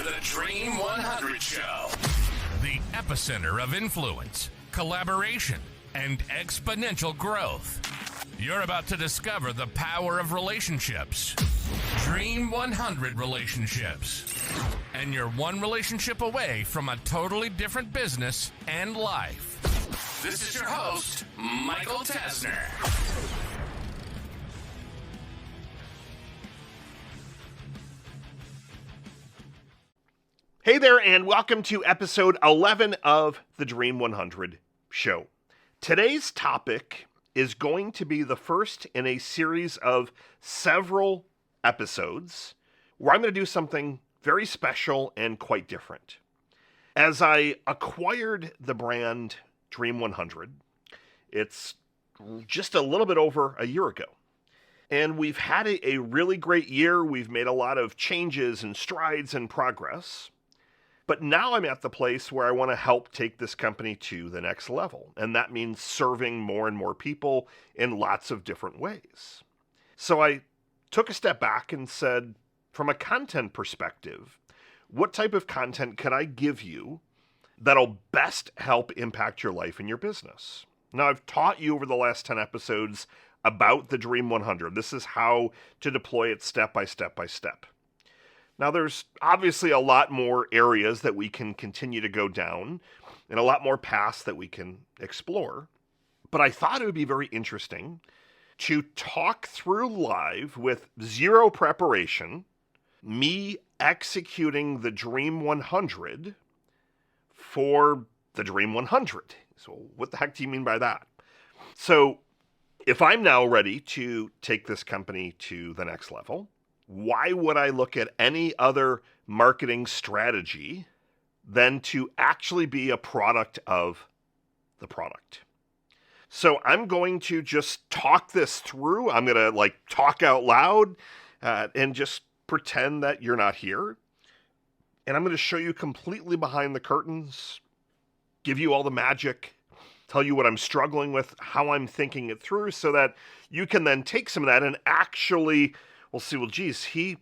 the Dream 100 Show. The epicenter of influence, collaboration, and exponential growth. You're about to discover the power of relationships. Dream 100 relationships. And you're one relationship away from a totally different business and life. This is your host, Michael Tasner. Hey there, and welcome to episode 11 of the Dream 100 Show. Today's topic is going to be the first in a series of several episodes where I'm going to do something very special and quite different. As I acquired the brand Dream 100, it's just a little bit over a year ago. And we've had a really great year. We've made a lot of changes and strides and progress. But now I'm at the place where I want to help take this company to the next level. And that means serving more and more people in lots of different ways. So I took a step back and said, from a content perspective, what type of content can I give you that'll best help impact your life and your business? Now, I've taught you over the last 10 episodes about the Dream 100. This is how to deploy it step by step by step. Now, there's obviously a lot more areas that we can continue to go down and a lot more paths that we can explore. But I thought it would be very interesting to talk through live with zero preparation, me executing the Dream 100 for the Dream 100. So what the heck do you mean by that? So if I'm now ready to take this company to the next level, why would I look at any other marketing strategy than to actually be a product of the product? So I'm going to just talk this through. I'm going to talk out loud and just pretend that you're not here. And I'm going to show you completely behind the curtains, give you all the magic, tell you what I'm struggling with, how I'm thinking it through, so that you can then take some of that and actually, well, see, geez, he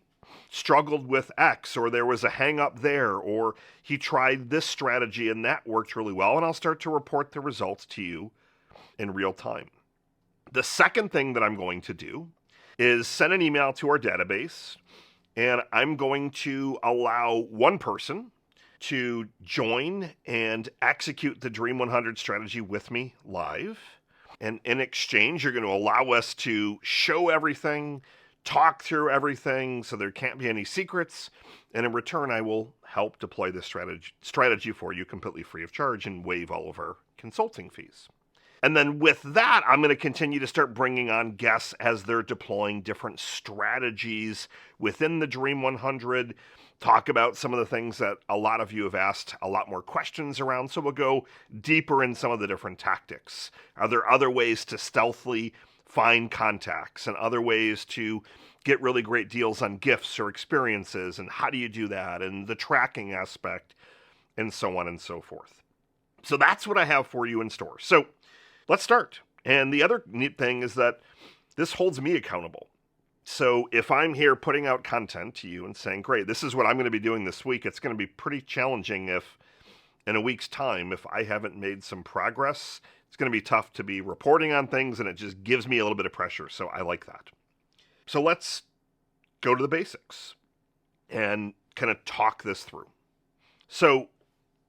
struggled with X, or there was a hang up there, or he tried this strategy and that worked really well. And I'll start to report the results to you in real time. The second thing that I'm going to do is send an email to our database, and I'm going to allow one person to join and execute the Dream 100 strategy with me live. And in exchange, you're going to allow us to show everything, talk through everything, so there can't be any secrets. And in return, I will help deploy this strategy for you completely free of charge and waive all of our consulting fees. And then with that, I'm going to continue to start bringing on guests as they're deploying different strategies within the Dream 100, talk about some of the things that a lot of you have asked a lot more questions around. So we'll go deeper in some of the different tactics. Are there other ways to stealthily find contacts and other ways to get really great deals on gifts or experiences? And how do you do that? And the tracking aspect and so on and so forth. So that's what I have for you in store. So let's start. And the other neat thing is that this holds me accountable. So if I'm here putting out content to you and saying, great, this is what I'm going to be doing this week, it's going to be pretty challenging if in a week's time, if I haven't made some progress, it's going to be tough to be reporting on things, and it just gives me a little bit of pressure. So I like that. So let's go to the basics and kind of talk this through. So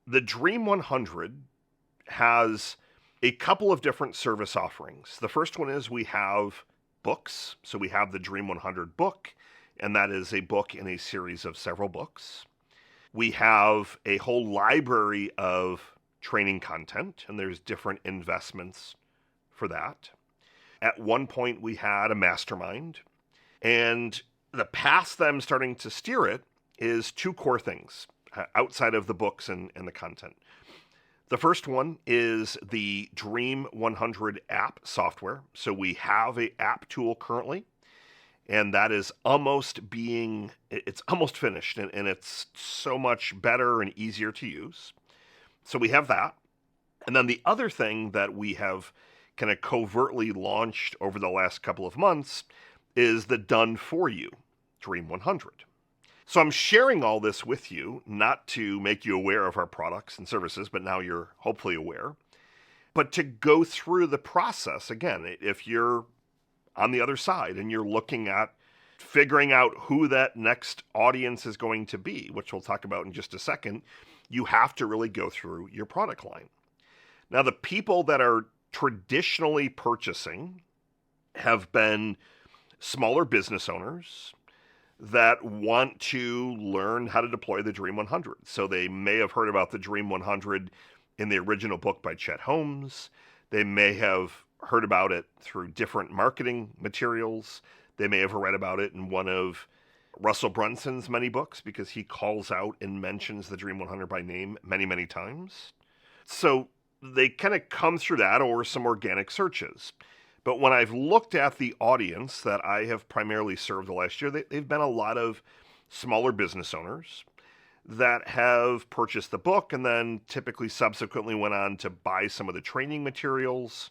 the Dream 100 has a couple of different service offerings. The first one is we have books. So we have the Dream 100 book, and that is a book in a series of several books. We have a whole library of training content, and there's different investments for that. At one point, we had a mastermind, and the path that I'm starting to steer it is two core things outside of the books and the content. The first one is the Dream 100 app software. So we have an app tool currently, and that is almost finished, and it's so much better and easier to use. So we have that. And then the other thing that we have kind of covertly launched over the last couple of months is the Done For You Dream 100. So I'm sharing all this with you, not to make you aware of our products and services, but now you're hopefully aware, but to go through the process. Again, if you're on the other side and you're looking at figuring out who that next audience is going to be, which we'll talk about in just a second, you have to really go through your product line. Now, the people that are traditionally purchasing have been smaller business owners that want to learn how to deploy the Dream 100. So they may have heard about the Dream 100 in the original book by Chet Holmes. They may have heard about it through different marketing materials. They may have read about it in one of Russell Brunson's many books, because he calls out and mentions the Dream 100 by name many, many times. So they kind of come through that or some organic searches. But when I've looked at the audience that I have primarily served the last year, they've been a lot of smaller business owners that have purchased the book and then typically subsequently went on to buy some of the training materials,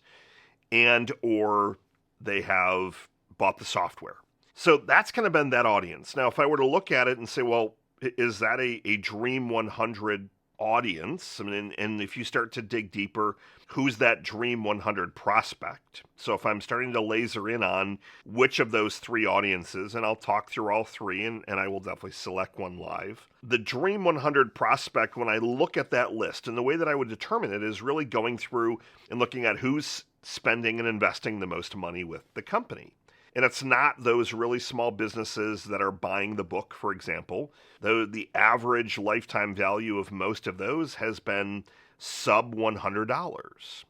and or they have bought the software. So that's kind of been that audience. Now, if I were to look at it and say, well, is that a Dream 100 audience? I mean, and if you start to dig deeper, who's that Dream 100 prospect? So if I'm starting to laser in on which of those three audiences, and I'll talk through all three, and I will definitely select one live. The Dream 100 prospect, when I look at that list, and the way that I would determine it is really going through and looking at who's spending and investing the most money with the company. And it's not those really small businesses that are buying the book, for example. Though the average lifetime value of most of those has been sub $100.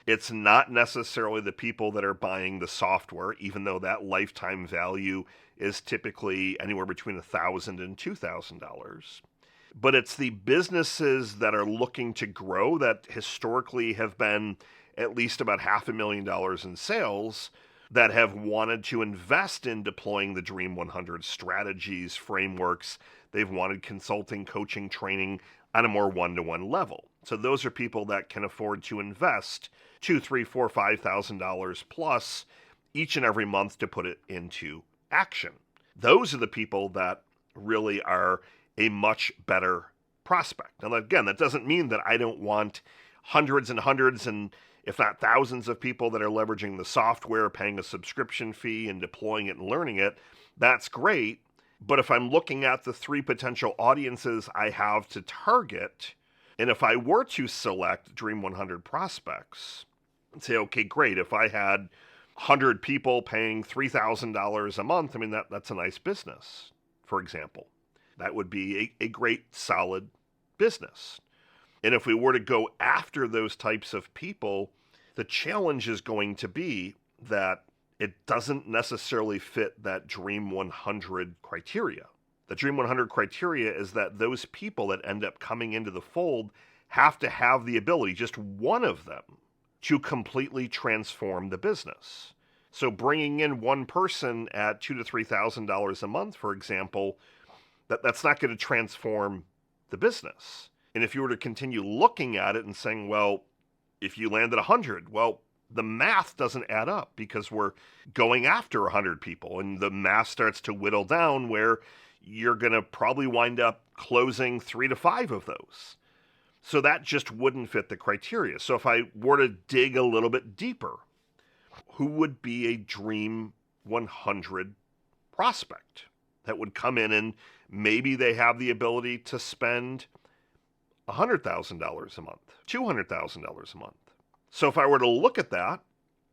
It's not necessarily the people that are buying the software, even though that lifetime value is typically anywhere between $1,000 and $2,000. But it's the businesses that are looking to grow that historically have been at least about $500,000 in sales, that have wanted to invest in deploying the Dream 100 strategies, frameworks. They've wanted consulting, coaching, training on a more one-to-one level. So those are people that can afford to invest $2,000, $3,000, $4,000, $5,000 plus each and every month to put it into action. Those are the people that really are a much better prospect. Now, again, that doesn't mean that I don't want hundreds and hundreds and if not thousands of people that are leveraging the software, paying a subscription fee and deploying it and learning it. That's great. But if I'm looking at the three potential audiences I have to target, and if I were to select Dream 100 prospects and say, okay, great, if I had 100 people paying $3,000 a month, I mean, that's a nice business, for example. That would be a great, solid business. And if we were to go after those types of people, the challenge is going to be that it doesn't necessarily fit that Dream 100 criteria. The Dream 100 criteria is that those people that end up coming into the fold have to have the ability, just one of them, to completely transform the business. So bringing in one person at $2,000 to $3,000 a month, for example, that's not going to transform the business. And if you were to continue looking at it and saying, well, if you landed 100, well, the math doesn't add up because we're going after 100 people, and the math starts to whittle down where you're going to probably wind up closing 3 to 5 of those. So that just wouldn't fit the criteria. So if I were to dig a little bit deeper, who would be a Dream 100 prospect that would come in and maybe they have the ability to spend $100,000 a month, $200,000 a month. So if I were to look at that,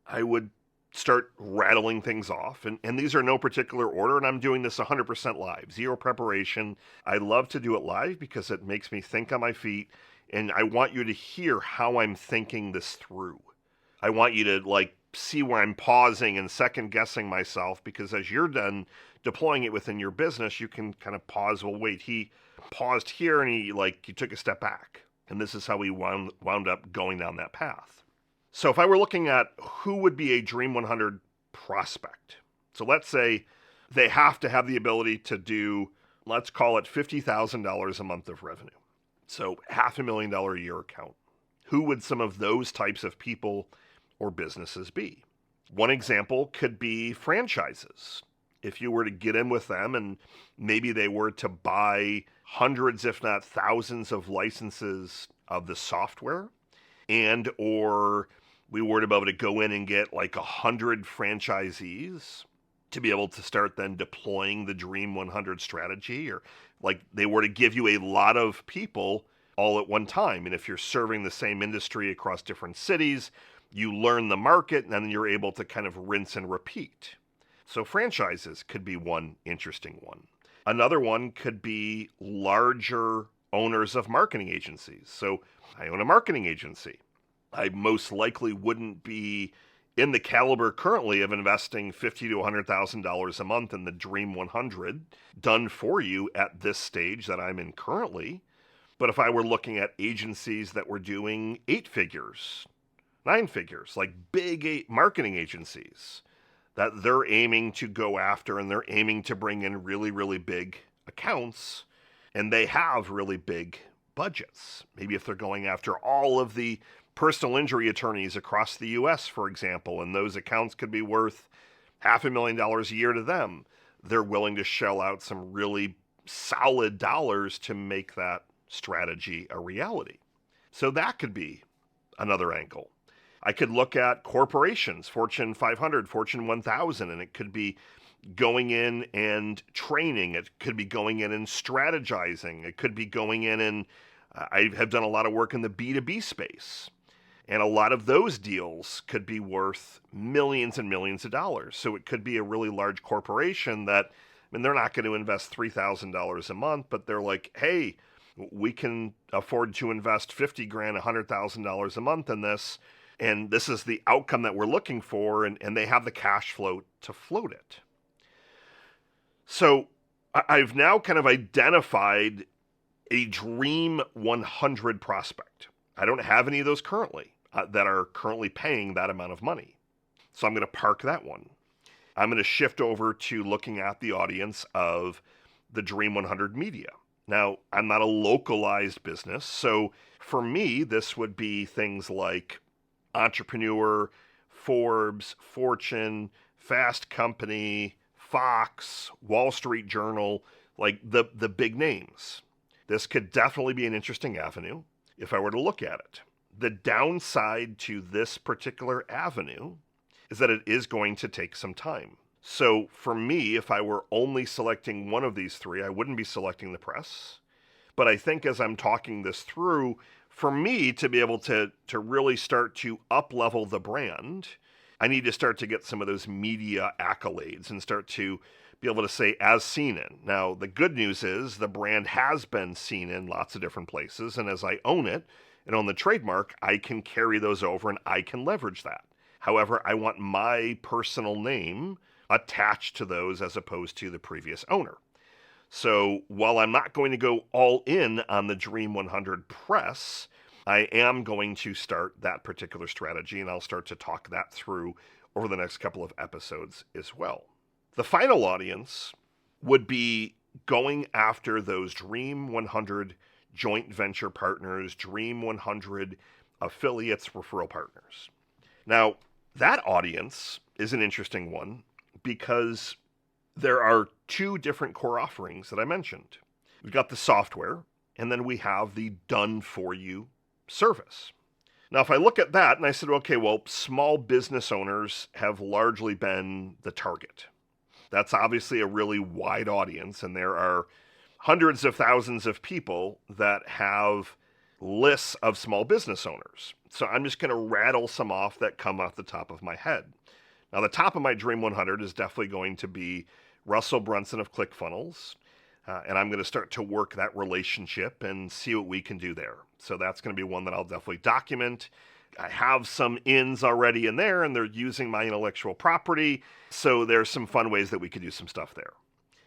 I would start rattling things off. And these are no particular order, and I'm doing this 100% live, zero preparation. I love to do it live because it makes me think on my feet, and I want you to hear how I'm thinking this through. I want you to see where I'm pausing and second guessing myself, because as you're done deploying it within your business, you can kind of pause. Well, wait, he paused here and he took a step back. And this is how we wound up going down that path. So if I were looking at who would be a Dream 100 prospect, so let's say they have to have the ability to do, let's call it $50,000 a month of revenue. So $500,000 a year account. Who would some of those types of people or businesses be? One example could be franchises. if you were to get in with them and maybe they were to buy hundreds, if not thousands of licenses of the software, and or we were to be able to go in and get like 100 franchisees to be able to start then deploying the Dream 100 strategy, or like they were to give you a lot of people all at one time. And if you're serving the same industry across different cities, you learn the market and then you're able to kind of rinse and repeat. So franchises could be one interesting one. Another one could be larger owners of marketing agencies. So I own a marketing agency. I most likely wouldn't be in the caliber currently of investing $50,000 to $100,000 a month in the Dream 100 done for you at this stage that I'm in currently. But if I were looking at agencies that were doing 8 figures, 9 figures, like big marketing agencies that they're aiming to go after and they're aiming to bring in really, really big accounts, and they have really big budgets. Maybe if they're going after all of the personal injury attorneys across the U.S., for example, and those accounts could be worth $500,000 a year to them, they're willing to shell out some really solid dollars to make that strategy a reality. So that could be another angle. I could look at corporations, Fortune 500, Fortune 1000, and it could be going in and training. It could be going in and strategizing. It could be going in and I have done a lot of work in the B2B space. And a lot of those deals could be worth millions and millions of dollars. So it could be a really large corporation that, they're not going to invest $3,000 a month, but they're like, hey, we can afford to invest $50,000, $100,000 a month in this. And this is the outcome that we're looking for. And they have the cash flow to float it. So I've now kind of identified a Dream 100 prospect. I don't have any of those currently that are currently paying that amount of money. So I'm going to park that one. I'm going to shift over to looking at the audience of the Dream 100 media. Now, I'm not a localized business, so for me, this would be things like Entrepreneur, Forbes, Fortune, Fast Company, Fox, Wall Street Journal, like the big names. This could definitely be an interesting avenue if I were to look at it. The downside to this particular avenue is that it is going to take some time. So for me, if I were only selecting one of these three, I wouldn't be selecting the press. But I think as I'm talking this through, for me to be able to really start to up-level the brand, I need to start to get some of those media accolades and start to be able to say as seen in. Now, the good news is the brand has been seen in lots of different places, and as I own it and own the trademark, I can carry those over and I can leverage that. However, I want my personal name attached to those as opposed to the previous owner. So while I'm not going to go all in on the Dream 100 press, I am going to start that particular strategy, and I'll start to talk that through over the next couple of episodes as well. The final audience would be going after those Dream 100 joint venture partners, Dream 100 affiliates, referral partners. Now, that audience is an interesting one because there are 2 different core offerings that I mentioned. We've got the software, and then we have the done-for-you service. Now, if I look at that and I said, okay, well, small business owners have largely been the target. That's obviously a really wide audience, and there are hundreds of thousands of people that have lists of small business owners. So I'm just going to rattle some off that come off the top of my head. Now, the top of my Dream 100 is definitely going to be Russell Brunson of ClickFunnels, and I'm going to start to work that relationship and see what we can do there. So that's going to be one that I'll definitely document. I have some ins already in there, and they're using my intellectual property, so there's some fun ways that we could do some stuff there.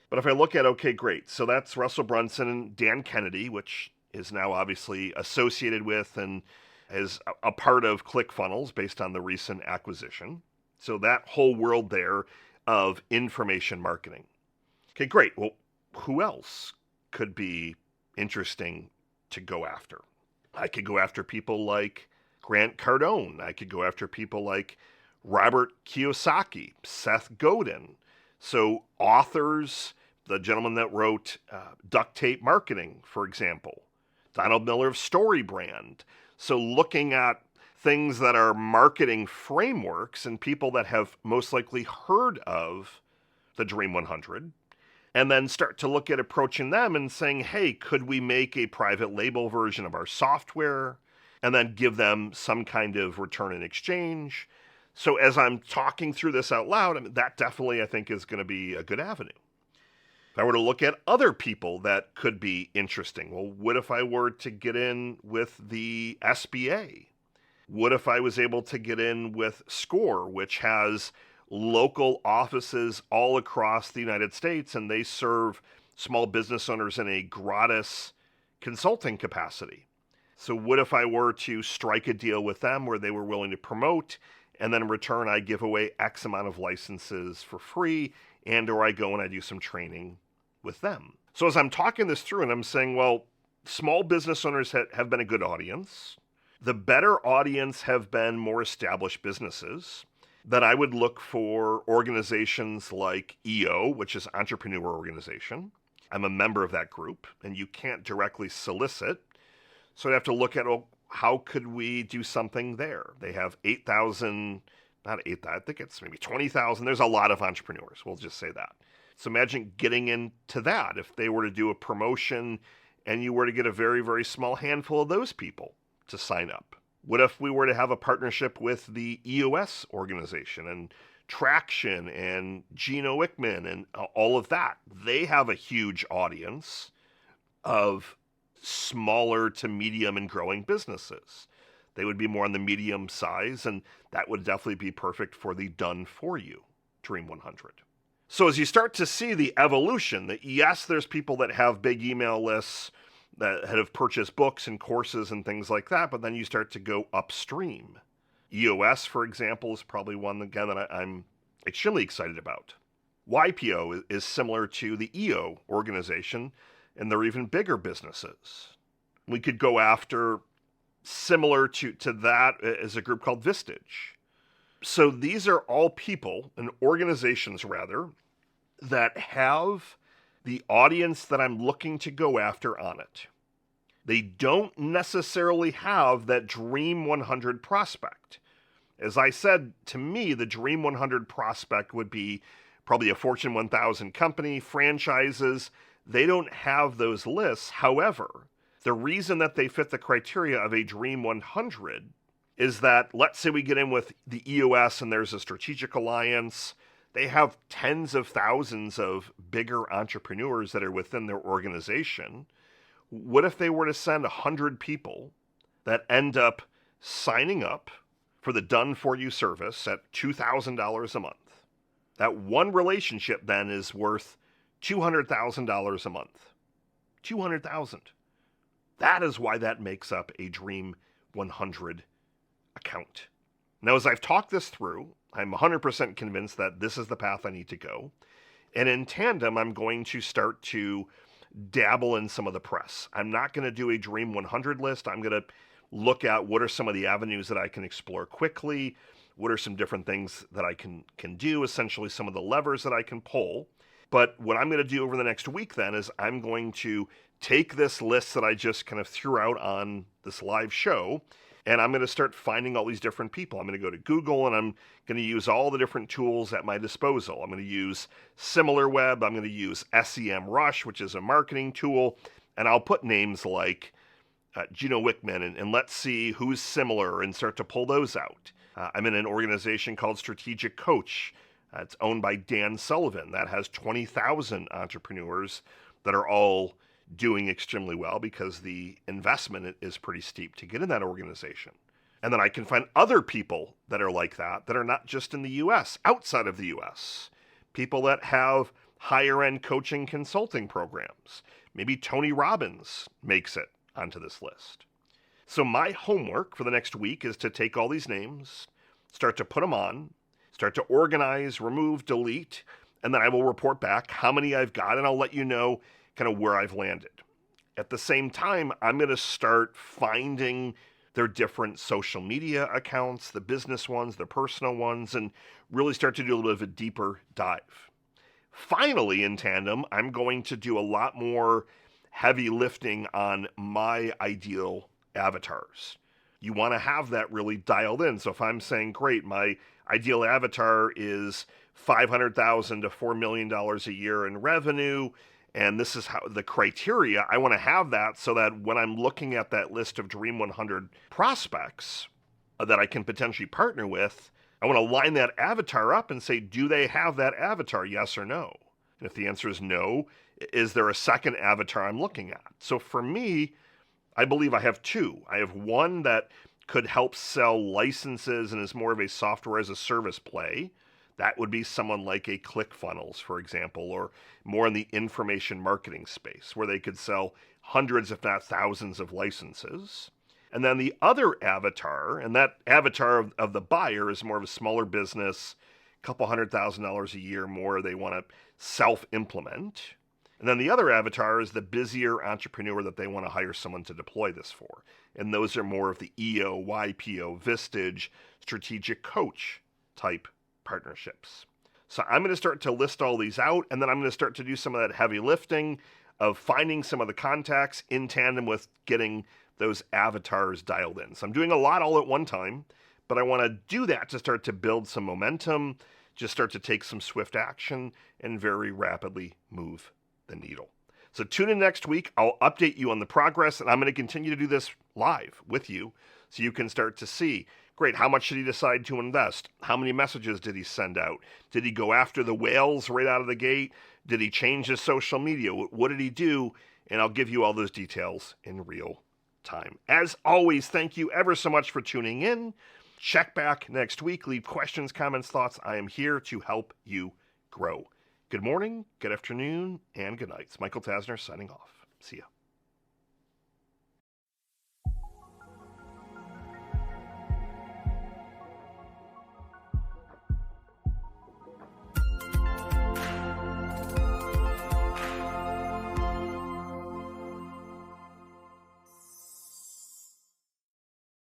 But if I look at, okay, great, so that's Russell Brunson and Dan Kennedy, which is now obviously associated with and is a part of ClickFunnels based on the recent acquisition. So that whole world there of information marketing. Okay, great. Well, who else could be interesting to go after? I could go after people like Grant Cardone. I could go after people like Robert Kiyosaki, Seth Godin. So authors, the gentleman that wrote Duct Tape Marketing, for example, Donald Miller of Story Brand. So looking at things that are marketing frameworks and people that have most likely heard of the Dream 100, and then start to look at approaching them and saying, hey, could we make a private label version of our software and then give them some kind of return in exchange? So as I'm talking through this out loud, I mean, that definitely, I think, is going to be a good avenue. If I were to look at other people that could be interesting, well, what if I were to get in with the SBA? What if I was able to get in with SCORE, which has local offices all across the United States, and they serve small business owners in a gratis consulting capacity? So what if I were to strike a deal with them where they were willing to promote, and then in return I give away X amount of licenses for free, and or I go and I do some training with them? So as I'm talking this through and I'm saying, well, small business owners have been a good audience. The better audience have been more established businesses. That I would look for organizations like EO, which is Entrepreneur Organization. I'm a member of that group, and you can't directly solicit. So I'd have to look at, well, how could we do something there? They have 8,000, not 8,000, I think it's maybe 20,000. There's a lot of entrepreneurs, we'll just say that. So imagine getting into that. If they were to do a promotion and you were to get a very, very small handful of those people to sign up. What if we were to have a partnership with the EOS organization and Traction and Gino Wickman and all of that? They have a huge audience of smaller to medium and growing businesses. They would be more on the medium size, and that would definitely be perfect for the done for you Dream 100. So as you start to see the evolution, that yes, there's people that have big email lists that have purchased books and courses and things like that, but then you start to go upstream. EOS, for example, is probably one, again, that I'm extremely excited about. YPO is similar to the EO organization, and they're even bigger businesses. We could go after, similar to that, as a group called Vistage. So these are all people, and organizations rather, that have the audience that I'm looking to go after on it. They don't necessarily have that Dream 100 prospect. As I said, to me, the Dream 100 prospect would be probably a Fortune 1000 company, franchises. They don't have those lists. However, the reason that they fit the criteria of a Dream 100 is that, let's say we get in with the EOS and there's a strategic alliance. They have tens of thousands of bigger entrepreneurs that are within their organization. What if they were to send 100 people that end up signing up for the done for you service at $2,000 a month? That one relationship then is worth $200,000 a month. $200,000. That is why that makes up a Dream 100 account. Now, as I've talked this through, I'm 100% convinced that this is the path I need to go. And in tandem, I'm going to start to dabble in some of the press. I'm not going to do a Dream 100 list. I'm going to look at what are some of the avenues that I can explore quickly. What are some different things that I can do, essentially some of the levers that I can pull. But what I'm going to do over the next week then is I'm going to take this list that I just kind of threw out on this live show, and I'm going to start finding all these different people. I'm going to go to Google, and I'm going to use all the different tools at my disposal. I'm going to use SimilarWeb. I'm going to use SEMrush, which is a marketing tool. And I'll put names like Gino Wickman, and let's see who's similar and start to pull those out. I'm in an organization called Strategic Coach. It's owned by Dan Sullivan. That has 20,000 entrepreneurs that are all doing extremely well because the investment is pretty steep to get in that organization. And then I can find other people that are like that are not just in the US, outside of the US. People that have higher end coaching consulting programs. Maybe Tony Robbins makes it onto this list. So my homework for the next week is to take all these names, start to put them on, start to organize, remove, delete, and then I will report back how many I've got, and I'll let you know kind of where I've landed. At the same time, I'm going to start finding their different social media accounts, the business ones, the personal ones, and really start to do a little bit of a deeper dive. finally, in tandem, I'm going to do a lot more heavy lifting on my ideal avatars. You want to have that really dialed in. So if I'm saying, great, my ideal avatar is $500,000 to $4 million a year in revenue, and this is how the criteria, I want to have that so that when I'm looking at that list of Dream 100 prospects that I can potentially partner with, I want to line that avatar up and say, do they have that avatar, yes or no? And if the answer is no, is there a second avatar I'm looking at? So for me, I believe I have two. I have one that could help sell licenses and is more of a software as a service play. That would be someone like a ClickFunnels, for example, or more in the information marketing space, where they could sell hundreds, if not thousands, of licenses. And then the other avatar, and that avatar of the buyer is more of a smaller business, a couple $100,000 a year more they want to self-implement. And then the other avatar is the busier entrepreneur that they want to hire someone to deploy this for. And those are more of the EO, YPO, Vistage, strategic coach type partnerships. So I'm going to start to list all these out, and then I'm going to start to do some of that heavy lifting of finding some of the contacts in tandem with getting those avatars dialed in. So I'm doing a lot all at one time, but I want to do that to start to build some momentum, just start to take some swift action, and very rapidly move the needle. So tune in next week. I'll update you on the progress, and I'm going to continue to do this live with you so you can start to see, great, how much did he decide to invest? How many messages did he send out? Did he go after the whales right out of the gate? Did he change his social media? What did he do? And I'll give you all those details in real time. As always, thank you ever so much for tuning in. Check back next week. Leave questions, comments, thoughts. I am here to help you grow. Good morning, good afternoon, and good night. It's Michael Tasner signing off. See ya.